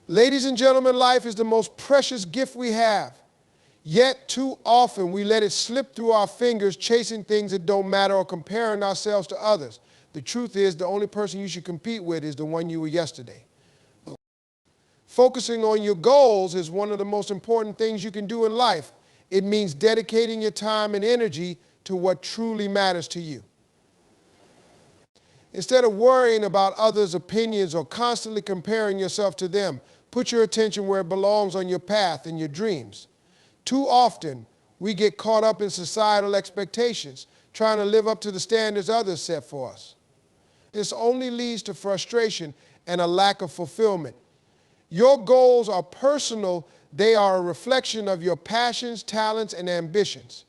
Ladies and gentlemen, life is the most precious gift we have. Yet too often we let it slip through our fingers chasing things that don't matter or comparing ourselves to others. The truth is the only person you should compete with is the one you were yesterday. Focusing on your goals is one of the most important things you can do in life. It means dedicating your time and energy to what truly matters to you. Instead of worrying about others' opinions or constantly comparing yourself to them, put your attention where it belongs on your path and your dreams. Too often, we get caught up in societal expectations, trying to live up to the standards others set for us. This only leads to frustration and a lack of fulfillment. Your goals are personal. They are a reflection of your passions, talents, and ambitions.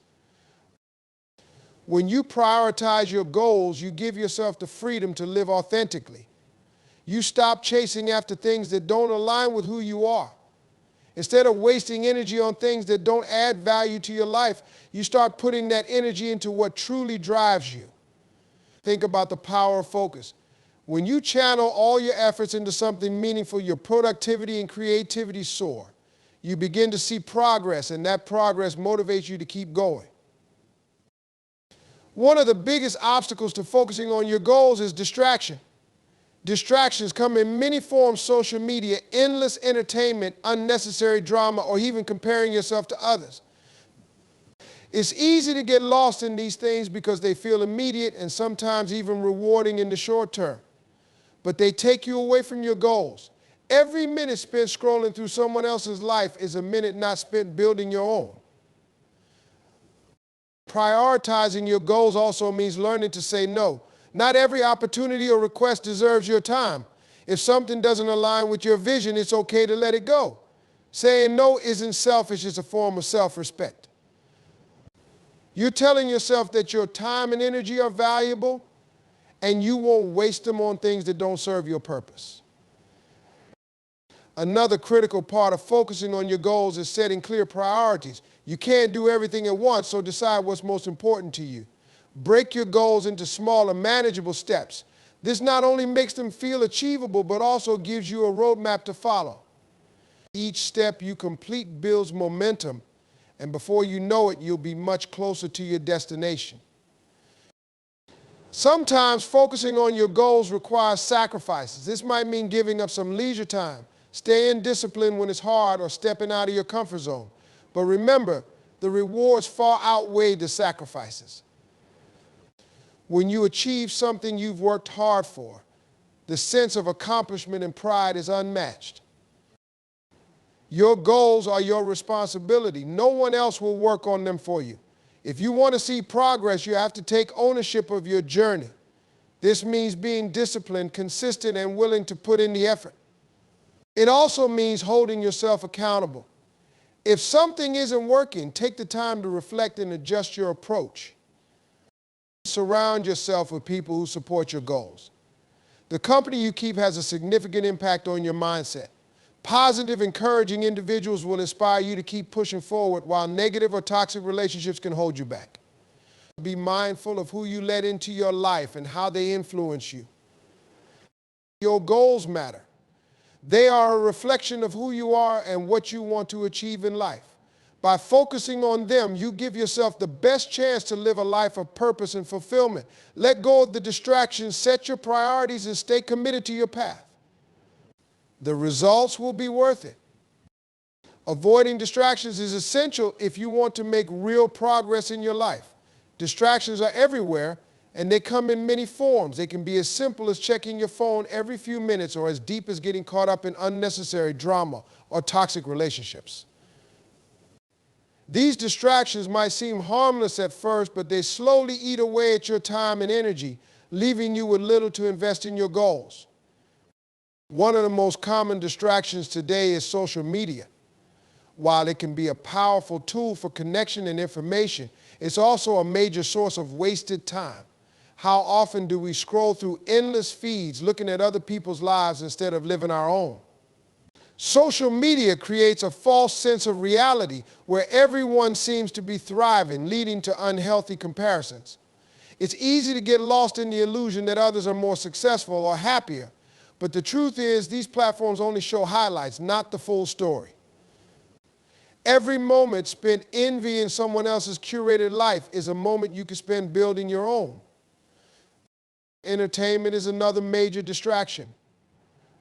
When you prioritize your goals, you give yourself the freedom to live authentically. You stop chasing after things that don't align with who you are. Instead of wasting energy on things that don't add value to your life, you start putting that energy into what truly drives you. Think about the power of focus. When you channel all your efforts into something meaningful, your productivity and creativity soar. You begin to see progress, and that progress motivates you to keep going. One of the biggest obstacles to focusing on your goals is distraction. Distractions come in many forms: social media, endless entertainment, unnecessary drama, or even comparing yourself to others. It's easy to get lost in these things because they feel immediate and sometimes even rewarding in the short term. But they take you away from your goals. Every minute spent scrolling through someone else's life is a minute not spent building your own. Prioritizing your goals also means learning to say no. Not every opportunity or request deserves your time. If something doesn't align with your vision, it's okay to let it go. Saying no isn't selfish, it's a form of self-respect. You're telling yourself that your time and energy are valuable, and you won't waste them on things that don't serve your purpose. Another critical part of focusing on your goals is setting clear priorities. You can't do everything at once, so decide what's most important to you. Break your goals into smaller, manageable steps. This not only makes them feel achievable, but also gives you a roadmap to follow. Each step you complete builds momentum, and before you know it, you'll be much closer to your destination. Sometimes focusing on your goals requires sacrifices. This might mean giving up some leisure time, staying disciplined when it's hard, or stepping out of your comfort zone. But remember, the rewards far outweigh the sacrifices. When you achieve something you've worked hard for, the sense of accomplishment and pride is unmatched. Your goals are your responsibility. No one else will work on them for you. If you want to see progress, you have to take ownership of your journey. This means being disciplined, consistent, and willing to put in the effort. It also means holding yourself accountable. If something isn't working, take the time to reflect and adjust your approach. Surround yourself with people who support your goals. The company you keep has a significant impact on your mindset. Positive, encouraging individuals will inspire you to keep pushing forward, while negative or toxic relationships can hold you back. Be mindful of who you let into your life and how they influence you. Your goals matter. They are a reflection of who you are and what you want to achieve in life. By focusing on them, you give yourself the best chance to live a life of purpose and fulfillment. Let go of the distractions, set your priorities, and stay committed to your path. The results will be worth it. Avoiding distractions is essential if you want to make real progress in your life. Distractions are everywhere, and they come in many forms. They can be as simple as checking your phone every few minutes, or as deep as getting caught up in unnecessary drama or toxic relationships. These distractions might seem harmless at first, but they slowly eat away at your time and energy, leaving you with little to invest in your goals. One of the most common distractions today is social media. While it can be a powerful tool for connection and information, it's also a major source of wasted time. How often do we scroll through endless feeds looking at other people's lives instead of living our own? Social media creates a false sense of reality where everyone seems to be thriving, leading to unhealthy comparisons. It's easy to get lost in the illusion that others are more successful or happier, But the truth is, these platforms only show highlights, not the full story. Every moment spent envying someone else's curated life is a moment you can spend building your own. Entertainment is another major distraction.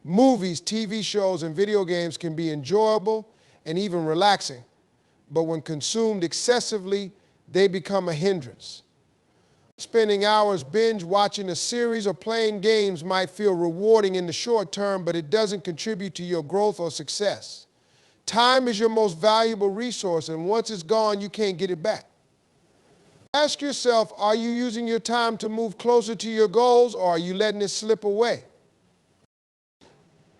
Movies, TV shows, and video games can be enjoyable and even relaxing, but when consumed excessively, they become a hindrance. Spending hours binge watching a series or playing games might feel rewarding in the short term, but it doesn't contribute to your growth or success. Time is your most valuable resource, and once it's gone, you can't get it back. Ask yourself, are you using your time to move closer to your goals, or are you letting it slip away?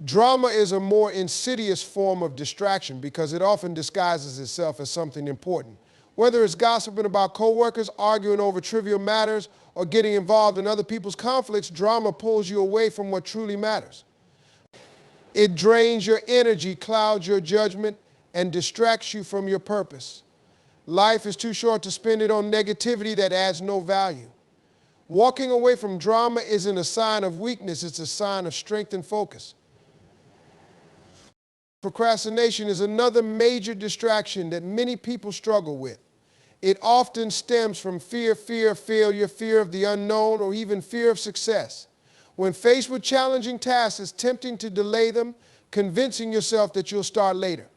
Drama is a more insidious form of distraction because it often disguises itself as something important. Whether it's gossiping about coworkers, arguing over trivial matters, or getting involved in other people's conflicts, drama pulls you away from what truly matters. It drains your energy, clouds your judgment, and distracts you from your purpose. Life is too short to spend it on negativity that adds no value. Walking away from drama isn't a sign of weakness, it's a sign of strength and focus. Procrastination is another major distraction that many people struggle with. It often stems from fear of failure, fear of the unknown, or even fear of success. When faced with challenging tasks, it's tempting to delay them, convincing yourself that you'll start later.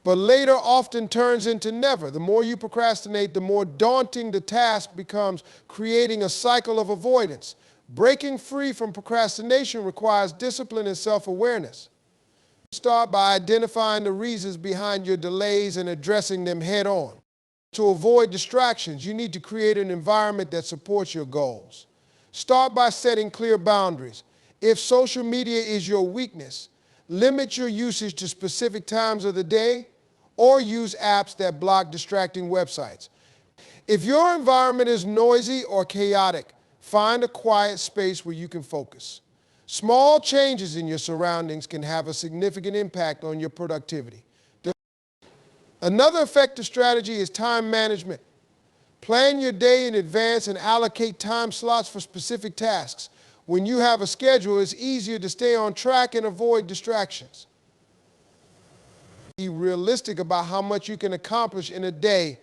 But later often turns into never. The more you procrastinate, the more daunting the task becomes, creating a cycle of avoidance. Breaking free from procrastination requires discipline and self-awareness. Start by identifying the reasons behind your delays and addressing them head on. To avoid distractions, you need to create an environment that supports your goals. Start by setting clear boundaries. If social media is your weakness, limit your usage to specific times of the day or use apps that block distracting websites. If your environment is noisy or chaotic, find a quiet space where you can focus. Small changes in your surroundings can have a significant impact on your productivity. Another effective strategy is time management. Plan your day in advance and allocate time slots for specific tasks. When you have a schedule, it's easier to stay on track and avoid distractions. Be realistic about how much you can accomplish in a day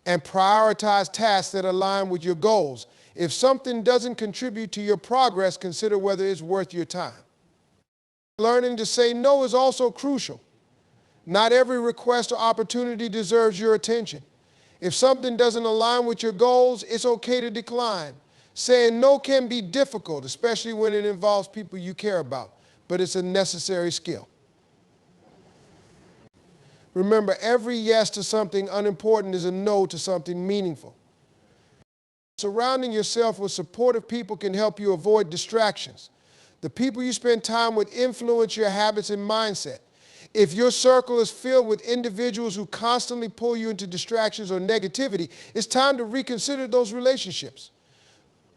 and prioritize tasks that align with your goals. If something doesn't contribute to your progress, consider whether it's worth your time. Learning to say no is also crucial. Not every request or opportunity deserves your attention. If something doesn't align with your goals, it's okay to decline. Saying no can be difficult, especially when it involves people you care about, but it's a necessary skill. Remember, every yes to something unimportant is a no to something meaningful. Surrounding yourself with supportive people can help you avoid distractions. The people you spend time with influence your habits and mindset. If your circle is filled with individuals who constantly pull you into distractions or negativity, it's time to reconsider those relationships.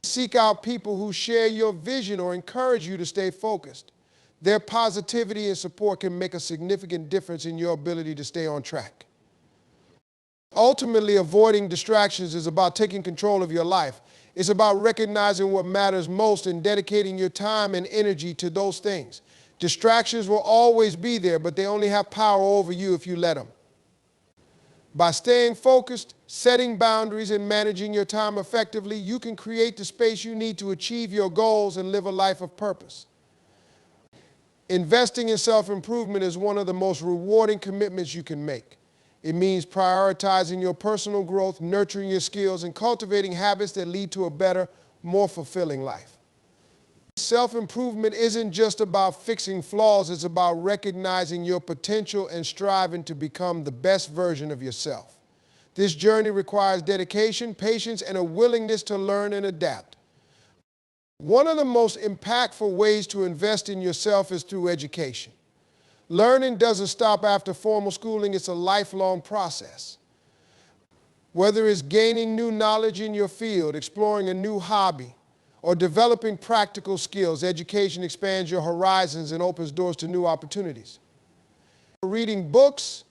Seek out people who share your vision or encourage you to stay focused. Their positivity and support can make a significant difference in your ability to stay on track. Ultimately, avoiding distractions is about taking control of your life. It's about recognizing what matters most and dedicating your time and energy to those things. Distractions will always be there, but they only have power over you if you let them. By staying focused, setting boundaries, and managing your time effectively, you can create the space you need to achieve your goals and live a life of purpose. Investing in self-improvement is one of the most rewarding commitments you can make. It means prioritizing your personal growth, nurturing your skills, and cultivating habits that lead to a better, more fulfilling life. Self-improvement isn't just about fixing flaws, it's about recognizing your potential and striving to become the best version of yourself. This journey requires dedication, patience, and a willingness to learn and adapt. One of the most impactful ways to invest in yourself is through education. Learning doesn't stop after formal schooling, it's a lifelong process. Whether it's gaining new knowledge in your field, exploring a new hobby, or developing practical skills, education expands your horizons and opens doors to new opportunities. Reading books,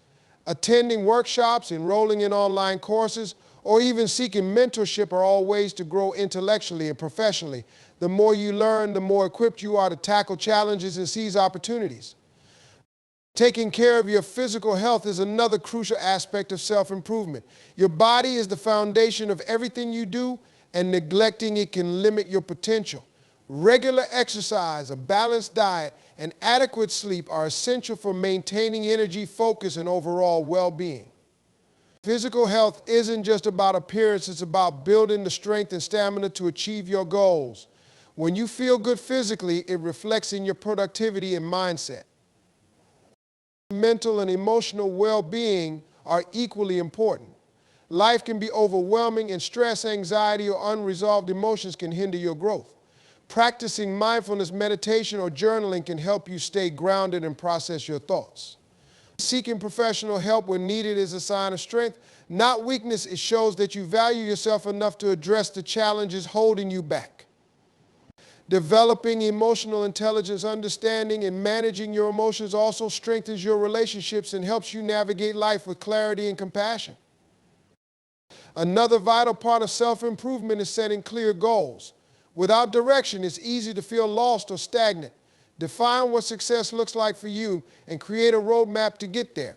attending workshops, enrolling in online courses, or even seeking mentorship are all ways to grow intellectually and professionally. The more you learn, the more equipped you are to tackle challenges and seize opportunities. Taking care of your physical health is another crucial aspect of self-improvement. Your body is the foundation of everything you do, and neglecting it can limit your potential. Regular exercise, a balanced diet, and adequate sleep are essential for maintaining energy, focus, and overall well-being. Physical health isn't just about appearance, it's about building the strength and stamina to achieve your goals. When you feel good physically, it reflects in your productivity and mindset. Mental and emotional well-being are equally important. Life can be overwhelming, and stress, anxiety, or unresolved emotions can hinder your growth. Practicing mindfulness, meditation, or journaling can help you stay grounded and process your thoughts. Seeking professional help when needed is a sign of strength, not weakness. It shows that you value yourself enough to address the challenges holding you back. Developing emotional intelligence, understanding, and managing your emotions also strengthens your relationships and helps you navigate life with clarity and compassion. Another vital part of self-improvement is setting clear goals. Without direction, it's easy to feel lost or stagnant. Define what success looks like for you and create a roadmap to get there.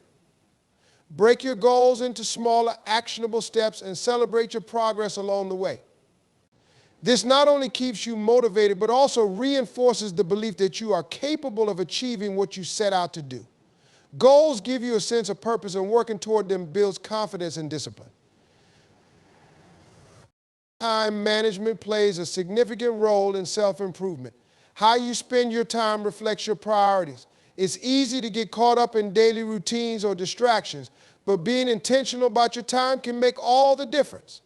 Break your goals into smaller, actionable steps and celebrate your progress along the way. This not only keeps you motivated, but also reinforces the belief that you are capable of achieving what you set out to do. Goals give you a sense of purpose, and working toward them builds confidence and discipline. Time management plays a significant role in self-improvement. How you spend your time reflects your priorities. It's easy to get caught up in daily routines or distractions, but being intentional about your time can make all the difference.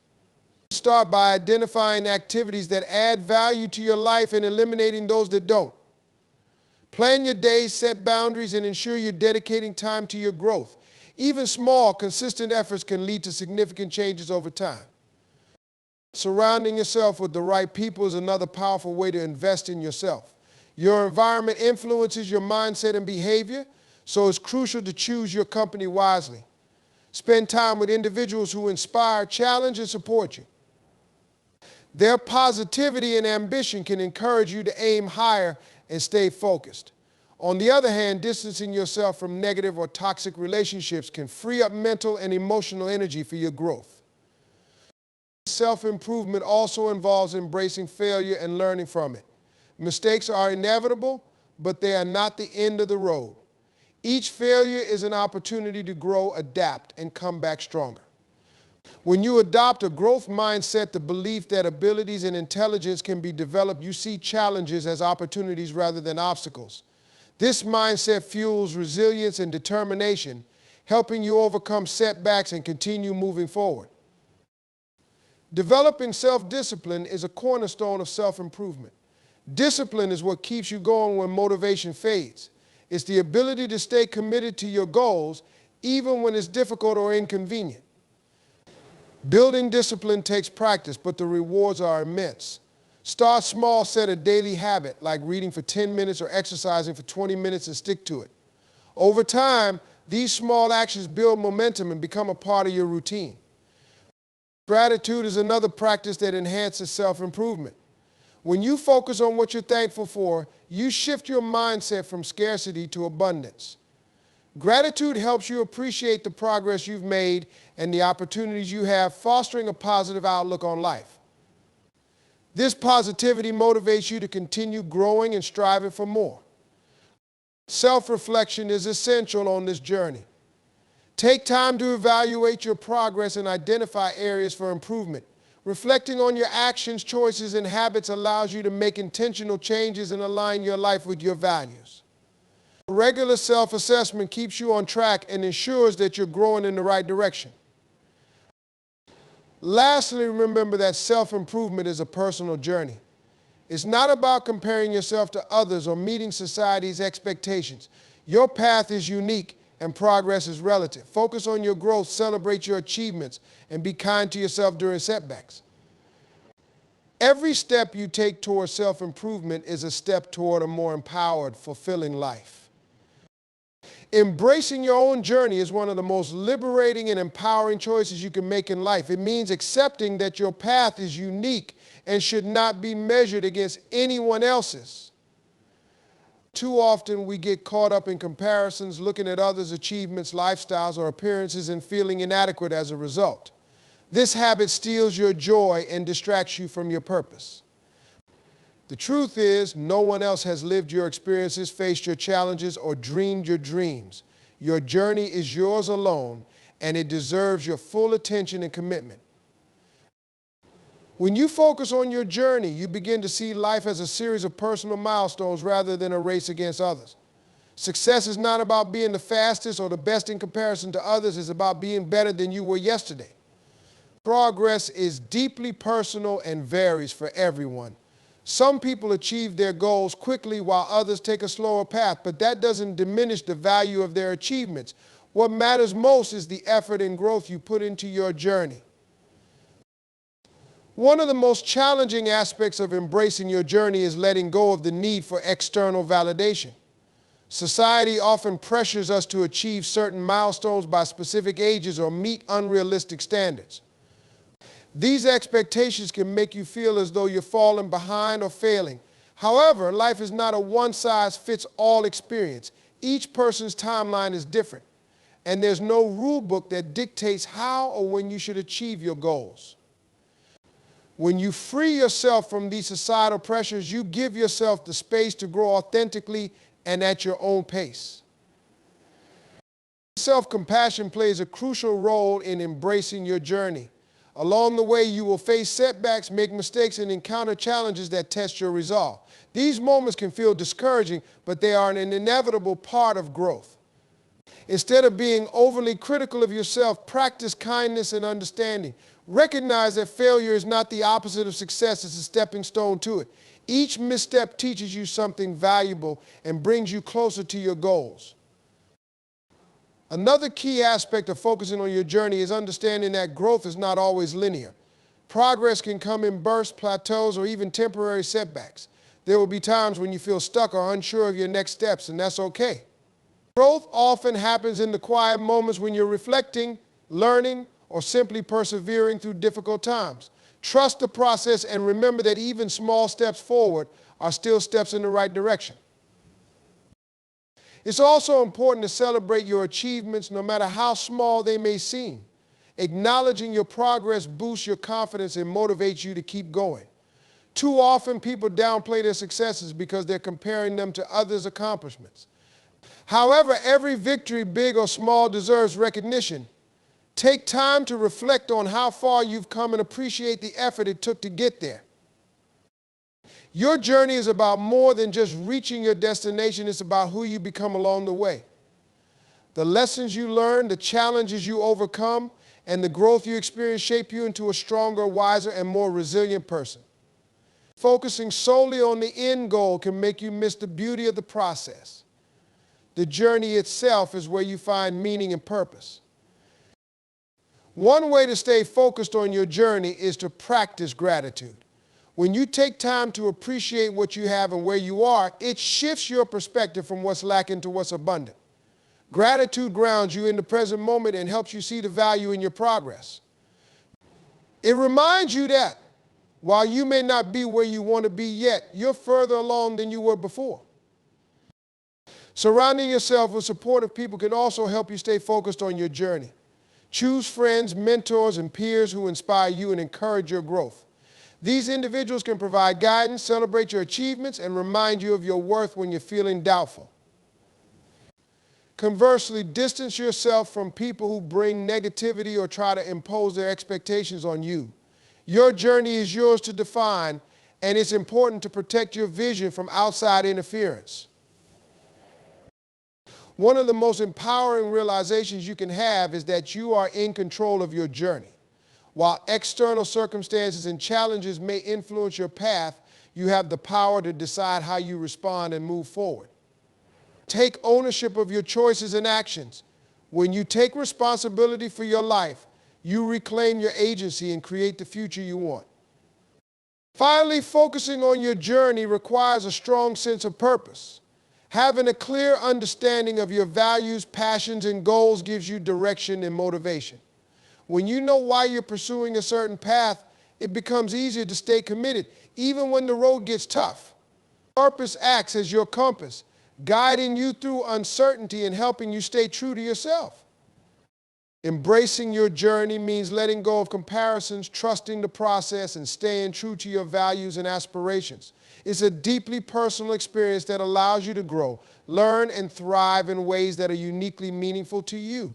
Start by identifying activities that add value to your life and eliminating those that don't. Plan your days, set boundaries, and ensure you're dedicating time to your growth. Even small, consistent efforts can lead to significant changes over time. Surrounding yourself with the right people is another powerful way to invest in yourself. Your environment influences your mindset and behavior, so it's crucial to choose your company wisely. Spend time with individuals who inspire, challenge, and support you. Their positivity and ambition can encourage you to aim higher and stay focused. On the other hand, distancing yourself from negative or toxic relationships can free up mental and emotional energy for your growth. Self-improvement also involves embracing failure and learning from it. Mistakes are inevitable, but they are not the end of the road. Each failure is an opportunity to grow, adapt, and come back stronger. When you adopt a growth mindset, the belief that abilities and intelligence can be developed, you see challenges as opportunities rather than obstacles. This mindset fuels resilience and determination, helping you overcome setbacks and continue moving forward. Developing self-discipline is a cornerstone of self-improvement. Discipline is what keeps you going when motivation fades. It's the ability to stay committed to your goals even when it's difficult or inconvenient. Building discipline takes practice, but the rewards are immense. Start small, set a daily habit like reading for 10 minutes or exercising for 20 minutes and stick to it. Over time, these small actions build momentum and become a part of your routine. Gratitude is another practice that enhances self-improvement. When you focus on what you're thankful for, you shift your mindset from scarcity to abundance. Gratitude helps you appreciate the progress you've made and the opportunities you have, fostering a positive outlook on life. This positivity motivates you to continue growing and striving for more. Self-reflection is essential on this journey. Take time to evaluate your progress and identify areas for improvement. Reflecting on your actions, choices, and habits allows you to make intentional changes and align your life with your values. Regular self-assessment keeps you on track and ensures that you're growing in the right direction. Lastly, remember that self-improvement is a personal journey. It's not about comparing yourself to others or meeting society's expectations. Your path is unique and progress is relative. Focus on your growth, celebrate your achievements, and be kind to yourself during setbacks. Every step you take towards self-improvement is a step toward a more empowered, fulfilling life. Embracing your own journey is one of the most liberating and empowering choices you can make in life. It means accepting that your path is unique and should not be measured against anyone else's. Too often we get caught up in comparisons, looking at others' achievements, lifestyles, or appearances and feeling inadequate as a result. This habit steals your joy and distracts you from your purpose. The truth is, no one else has lived your experiences, faced your challenges, or dreamed your dreams. Your journey is yours alone, and it deserves your full attention and commitment. When you focus on your journey, you begin to see life as a series of personal milestones rather than a race against others. Success is not about being the fastest or the best in comparison to others. It's about being better than you were yesterday. Progress is deeply personal and varies for everyone. Some people achieve their goals quickly while others take a slower path, but that doesn't diminish the value of their achievements. What matters most is the effort and growth you put into your journey. One of the most challenging aspects of embracing your journey is letting go of the need for external validation. Society often pressures us to achieve certain milestones by specific ages or meet unrealistic standards. These expectations can make you feel as though you're falling behind or failing. However, life is not a one-size-fits-all experience. Each person's timeline is different, and there's no rule book that dictates how or when you should achieve your goals. When you free yourself from these societal pressures, you give yourself the space to grow authentically and at your own pace. Self-compassion plays a crucial role in embracing your journey. Along the way, you will face setbacks, make mistakes, and encounter challenges that test your resolve. These moments can feel discouraging, but they are an inevitable part of growth. Instead of being overly critical of yourself, practice kindness and understanding. Recognize that failure is not the opposite of success, it's a stepping stone to it. Each misstep teaches you something valuable and brings you closer to your goals. Another key aspect of focusing on your journey is understanding that growth is not always linear. Progress can come in bursts, plateaus, or even temporary setbacks. There will be times when you feel stuck or unsure of your next steps, and that's okay. Growth often happens in the quiet moments when you're reflecting, learning, or simply persevering through difficult times. Trust the process and remember that even small steps forward are still steps in the right direction. It's also important to celebrate your achievements no matter how small they may seem. Acknowledging your progress boosts your confidence and motivates you to keep going. Too often people downplay their successes because they're comparing them to others' accomplishments. However, every victory, big or small, deserves recognition. Take time to reflect on how far you've come and appreciate the effort it took to get there. Your journey is about more than just reaching your destination. It's about who you become along the way. The lessons you learn, the challenges you overcome, and the growth you experience shape you into a stronger, wiser, and more resilient person. Focusing solely on the end goal can make you miss the beauty of the process. The journey itself is where you find meaning and purpose. One way to stay focused on your journey is to practice gratitude. When you take time to appreciate what you have and where you are, it shifts your perspective from what's lacking to what's abundant. Gratitude grounds you in the present moment and helps you see the value in your progress. It reminds you that while you may not be where you want to be yet, you're further along than you were before. Surrounding yourself with supportive people can also help you stay focused on your journey. Choose friends, mentors, and peers who inspire you and encourage your growth. These individuals can provide guidance, celebrate your achievements, and remind you of your worth when you're feeling doubtful. Conversely, distance yourself from people who bring negativity or try to impose their expectations on you. Your journey is yours to define, and it's important to protect your vision from outside interference. One of the most empowering realizations you can have is that you are in control of your journey. While external circumstances and challenges may influence your path, you have the power to decide how you respond and move forward. Take ownership of your choices and actions. When you take responsibility for your life, you reclaim your agency and create the future you want. Finally, focusing on your journey requires a strong sense of purpose. Having a clear understanding of your values, passions, and goals gives you direction and motivation. When you know why you're pursuing a certain path, it becomes easier to stay committed, even when the road gets tough. Purpose acts as your compass, guiding you through uncertainty and helping you stay true to yourself. Embracing your journey means letting go of comparisons, trusting the process, and staying true to your values and aspirations. It's a deeply personal experience that allows you to grow, learn, and thrive in ways that are uniquely meaningful to you.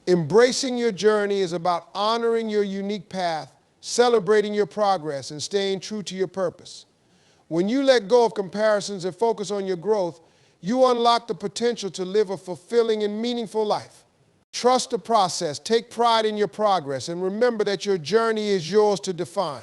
Embracing your journey is about honoring your unique path, celebrating your progress, and staying true to your purpose. When you let go of comparisons and focus on your growth, you unlock the potential to live a fulfilling and meaningful life. Trust the process, take pride in your progress, and remember that your journey is yours to define.